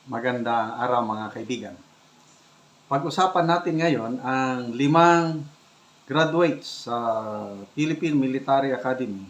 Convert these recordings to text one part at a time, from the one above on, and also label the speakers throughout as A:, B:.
A: Magandang araw mga kaibigan. Pag-usapan natin ngayon ang 5 graduates sa Philippine Military Academy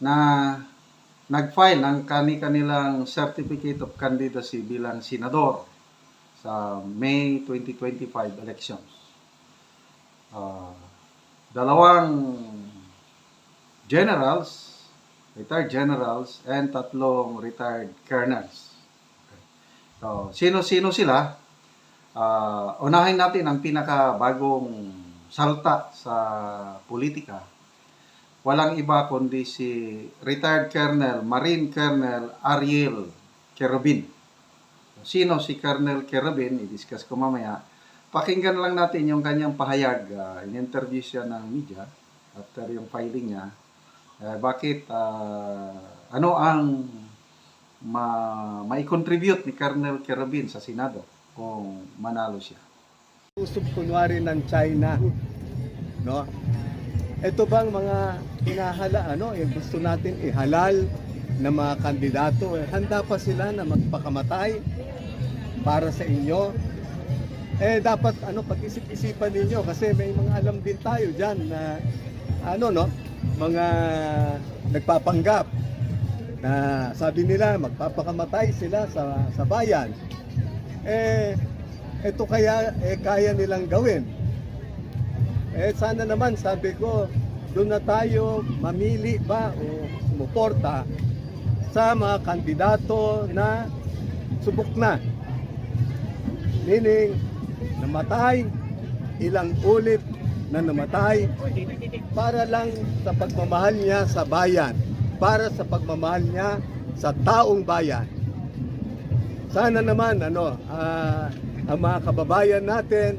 A: na nag-file ng kanilang Certificate of Candidacy bilang senador sa May 2025 elections. Dalawang generals, retired generals, and 3 retired colonels. So, sino-sino sila? Unahin natin ang pinakabagong salta sa politika. Walang iba kundi si retired Colonel, Marine Colonel Ariel Querubin. Sino si Colonel Querubin? I-discuss ko mamaya. Pakinggan lang natin yung kanyang pahayag. In-interview siya ng media after yung filing niya. Ano ang mai-contribute ni Colonel Querubin sa Senado kung manalo siya?
B: Usap kunwari ng China, no? Ito bang mga yung gusto natin ihalal na mga kandidato, handa pa sila na magpakamatay para sa inyo? Dapat pag-isip-isipan ninyo kasi may mga alam din tayo diyan na mga nagpapanggap na sabi nila magpapakamatay sila sa bayan. Ito kaya nilang gawin. Sana naman, sabi ko, doon na tayo mamili ba o sumuporta sa mga kandidato na subok na. Meaning, namatay, ilang ulit na namatay para lang sa pagmamahal niya sa bayan, para sa pagmamahal niya sa taong bayan. Sana naman ang mga kababayan natin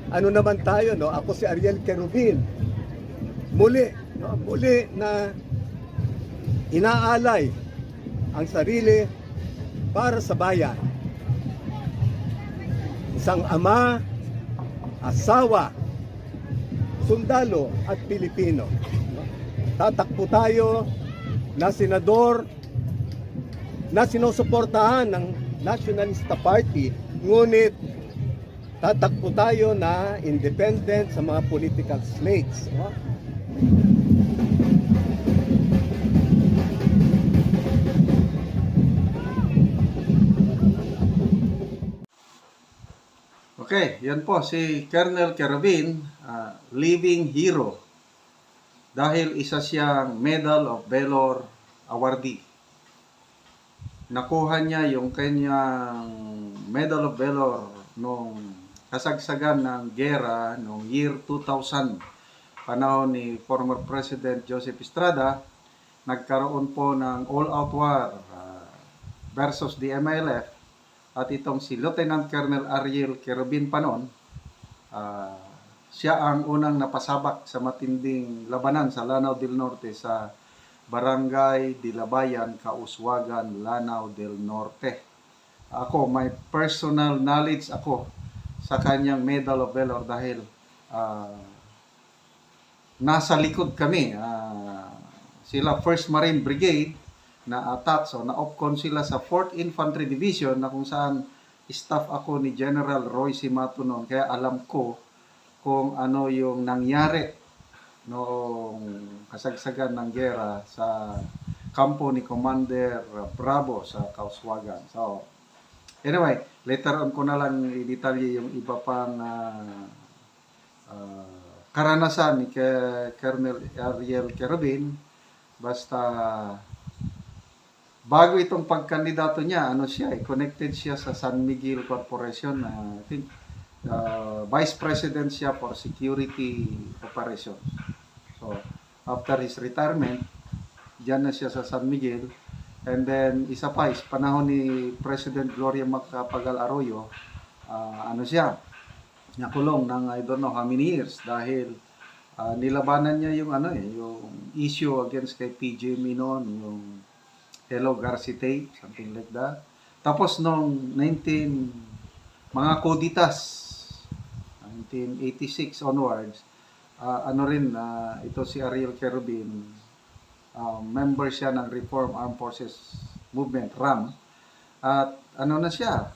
B: naman tayo, ako si Ariel Querubin, muli na inaalay ang sarili para sa bayan. Isang ama, asawa, sundalo at Pilipino. Tatakbo tayo na senador na sinusuportahan ng Nationalista Party, ngunit tatakbo tayo na independent sa mga political slates.
A: Okay, yan po si Colonel Querubin, living hero. Dahil isa siyang Medal of Valor awardee. Nakuha niya yung kanyang Medal of Valor nung kasagsagan ng gera noong year 2000, panahon ni former President Joseph Estrada. Nagkaroon po ng all-out war versus the MILF, at itong si Lieutenant Colonel Ariel Querubin pa noon, siya ang unang napasabak sa matinding labanan sa Lanao del Norte sa Barangay Dilabayan, Kauswagan, Lanao del Norte. Ako, may personal knowledge ako sa kanyang Medal of Valor dahil nasa likod kami. Sila 1st Marine Brigade na attached o na-opcon sila sa 4th Infantry Division na kung saan staff ako ni General Roy Simato noon. Kaya alam ko kung ano yung nangyari noong kasagsagan ng gera sa kampo ni Commander Bravo sa Kauswagan. So, anyway, later on ko na lang i-detalye yung iba pang karanasan ni Colonel Ariel Querubin. Basta, bago itong pagkandidato niya, connected siya sa San Miguel Corporation. I think, Vice President siya for Security Operations. So, after his retirement, diyan na siya sa San Miguel. And then, isa pa, panahon ni President Gloria Macapagal Arroyo, nakulong ng I don't know how many years dahil nilabanan niya yung yung issue against kay PJ Minon, yung Hello Garci tape, something like that. Tapos noong mga koditas, 1986 onwards, ito si Ariel Querubin, member siya ng Reform Armed Forces Movement, RAM. At ano na siya,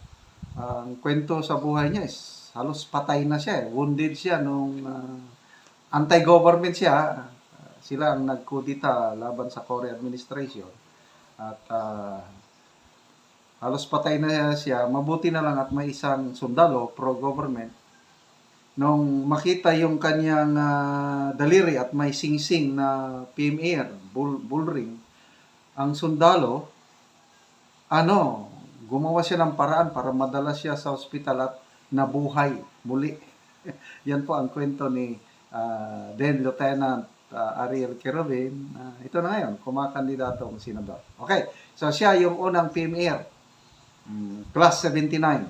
A: ang kwento sa buhay niya is halos patay na siya. Wounded siya nung anti-government siya. Sila ang nagkudita laban sa Korea administration. At halos patay na siya. Mabuti na lang at may isang sundalo, pro-government, nung makita yung kanyang daliri at may sing-sing na PMA, bullring, ang sundalo, gumawa siya ng paraan para madala siya sa ospital at nabuhay muli. Yan po ang kwento ni then Lieutenant Ariel Querubin. Ito na ngayon, kumakandidatong senador. Okay, so siya yung unang PMA, class 79.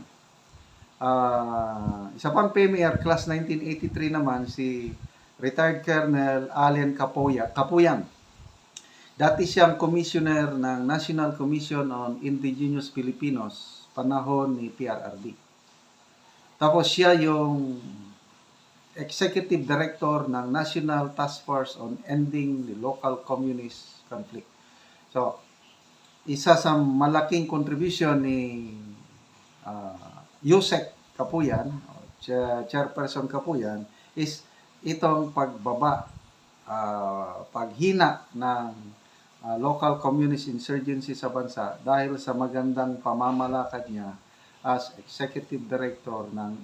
A: Isa pang PMA, class 1983 naman, si retired Colonel Allen Capuyan. Dati siyang commissioner ng National Commission on Indigenous Filipinos, panahon ni PRRD. Tapos siya yung Executive Director ng National Task Force on Ending the Local Communist Conflict. So, isa sa malaking contribution ni Yusek Capuyan, Chairperson Capuyan, is itong paghina ng local communist insurgency sa bansa dahil sa magandang pamamalakad niya as Executive Director ng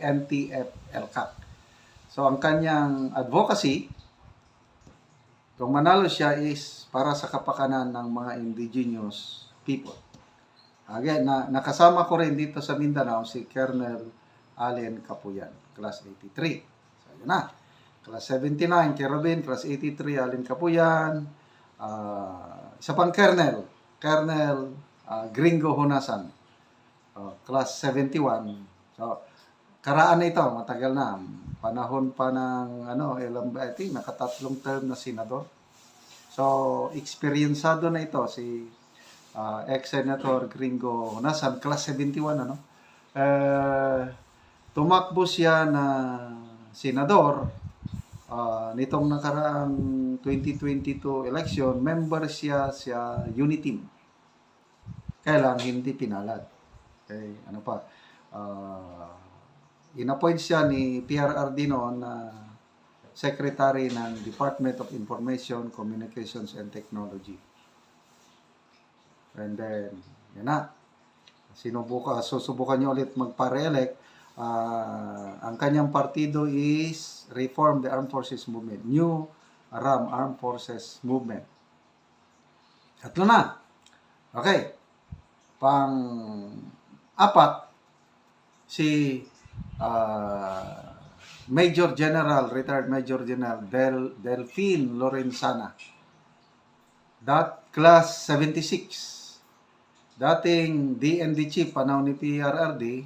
A: NTF-ELCAC. So ang kanyang advocacy, kung manalo siya, is para sa kapakanan ng mga indigenous people. Again, nakasama ko rin dito sa Mindanao si Colonel Allen Capuyan, class 83. So yun na. Class 79, Querubin. Class 83, Allen Capuyan. Isa pang Colonel Gringo Honasan. Class 71. So, karaan na ito, matagal na. Panahon pa ng, I think, nakatatlong term na senador. So, eksperyensado na ito si ex-senator Gringo Honasan, class 71, tumakbo siya na senador. Nitong nakaraang 2022 election, member siya sa UNITEAM. Kaya lang hindi pinalad. Okay, inappoint siya ni PRRD noon na Secretary ng Department of Information, Communications and Technology. And then, yan na. Susubukan niya ulit magpa-re-elect. Ang kanyang partido is Reform the Armed Forces Movement. New RAM Armed Forces Movement. Tatlo na. Okay. Pang-apat, si retired Major General Delphine Lorenzana. Class 76. Dating DND chief, panahon ni PRRD,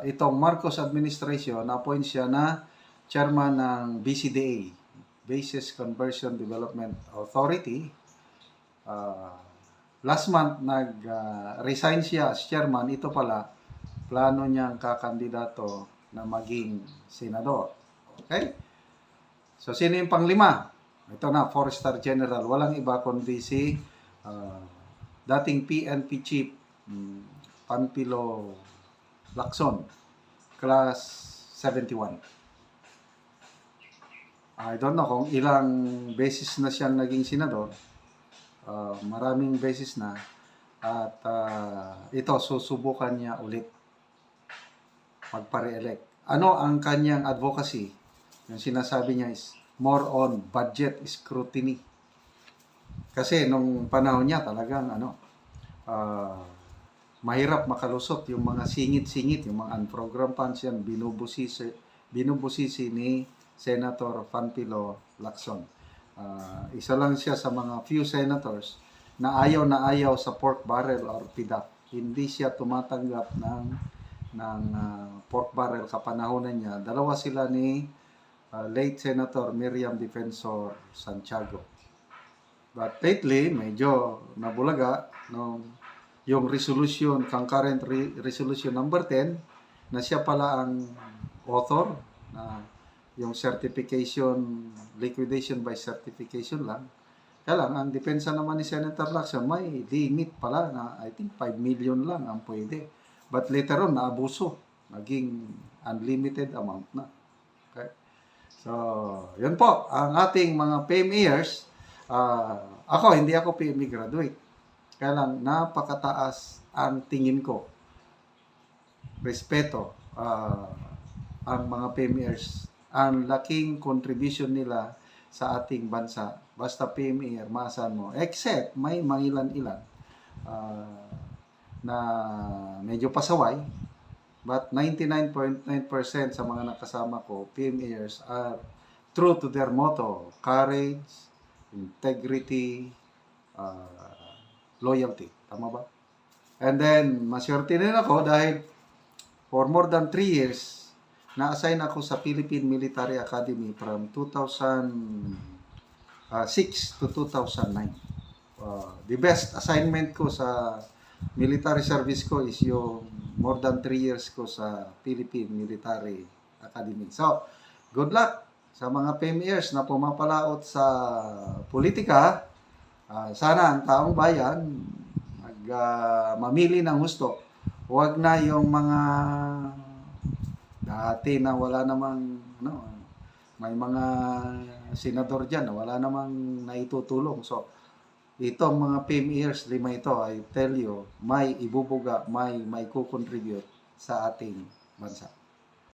A: itong Marcos administration, na-appoint siya na chairman ng BCDA, Bases Conversion Development Authority. Last month, nag-resign siya as chairman. Ito pala, plano niyang kakandidato na maging senador. Okay? So, sino yung panglima? Ito na, 4-star general. Walang iba kundi si dating PNP chief, Panfilo Lacson, class 71. I don't know kung ilang beses na siyang naging senador. Maraming beses na. At ito, susubukan niya ulit magpa-re-elect. Ano ang kanyang advocacy? Yung sinasabi niya is more on budget scrutiny. Kasi nung panahon niya talagang mahirap makalusot yung mga singit-singit, yung mga unprogrammed funds yan, binubusisi ni Senator Panfilo Lacson. Isa lang siya sa mga few senators na ayaw sa pork barrel or PDAP. Hindi siya tumatanggap ng pork barrel kapanahonan niya. Dalawa sila ni late Senator Miriam Defensor Santiago. But lately, medyo nabulaga yung resolution, concurrent resolution number 10, na siya pala ang author na yung certification, liquidation by certification lang, Kaya lang, ang depensa naman ni Senator Lacson, may limit pala na I think 5 million lang ang pwede. But later on, naabuso. Naging unlimited amount na. Okay? So, yun po, ang ating mga PMEers. Ako, hindi ako PME graduate. Kaya lang, napakataas ang tingin ko. Respeto. Ang mga PMEers. Ang laking contribution nila sa ating bansa. Basta PMEer, maasahan mo. Except, may mangilan-ilan na medyo pasaway. But 99.9% sa mga nakasama ko, PMEers are true to their motto, courage, integrity, loyalty. Tama ba? And then, maswerte din ako dahil for more than 3 years, na-assign ako sa Philippine Military Academy from 2006 to 2009. The best assignment ko sa military service ko is yung more than 3 years ko sa Philippine Military Academy. So, good luck sa mga PMEers na pumapalaot sa politika. Sana ang taong bayan mamili ng gusto. Huwag na yung mga dati na wala namang may mga senador dyan na wala namang naitutulong. So, itong mga PMEers, 5 ito, I tell you, may ibubuga, may kukontribute sa ating bansa.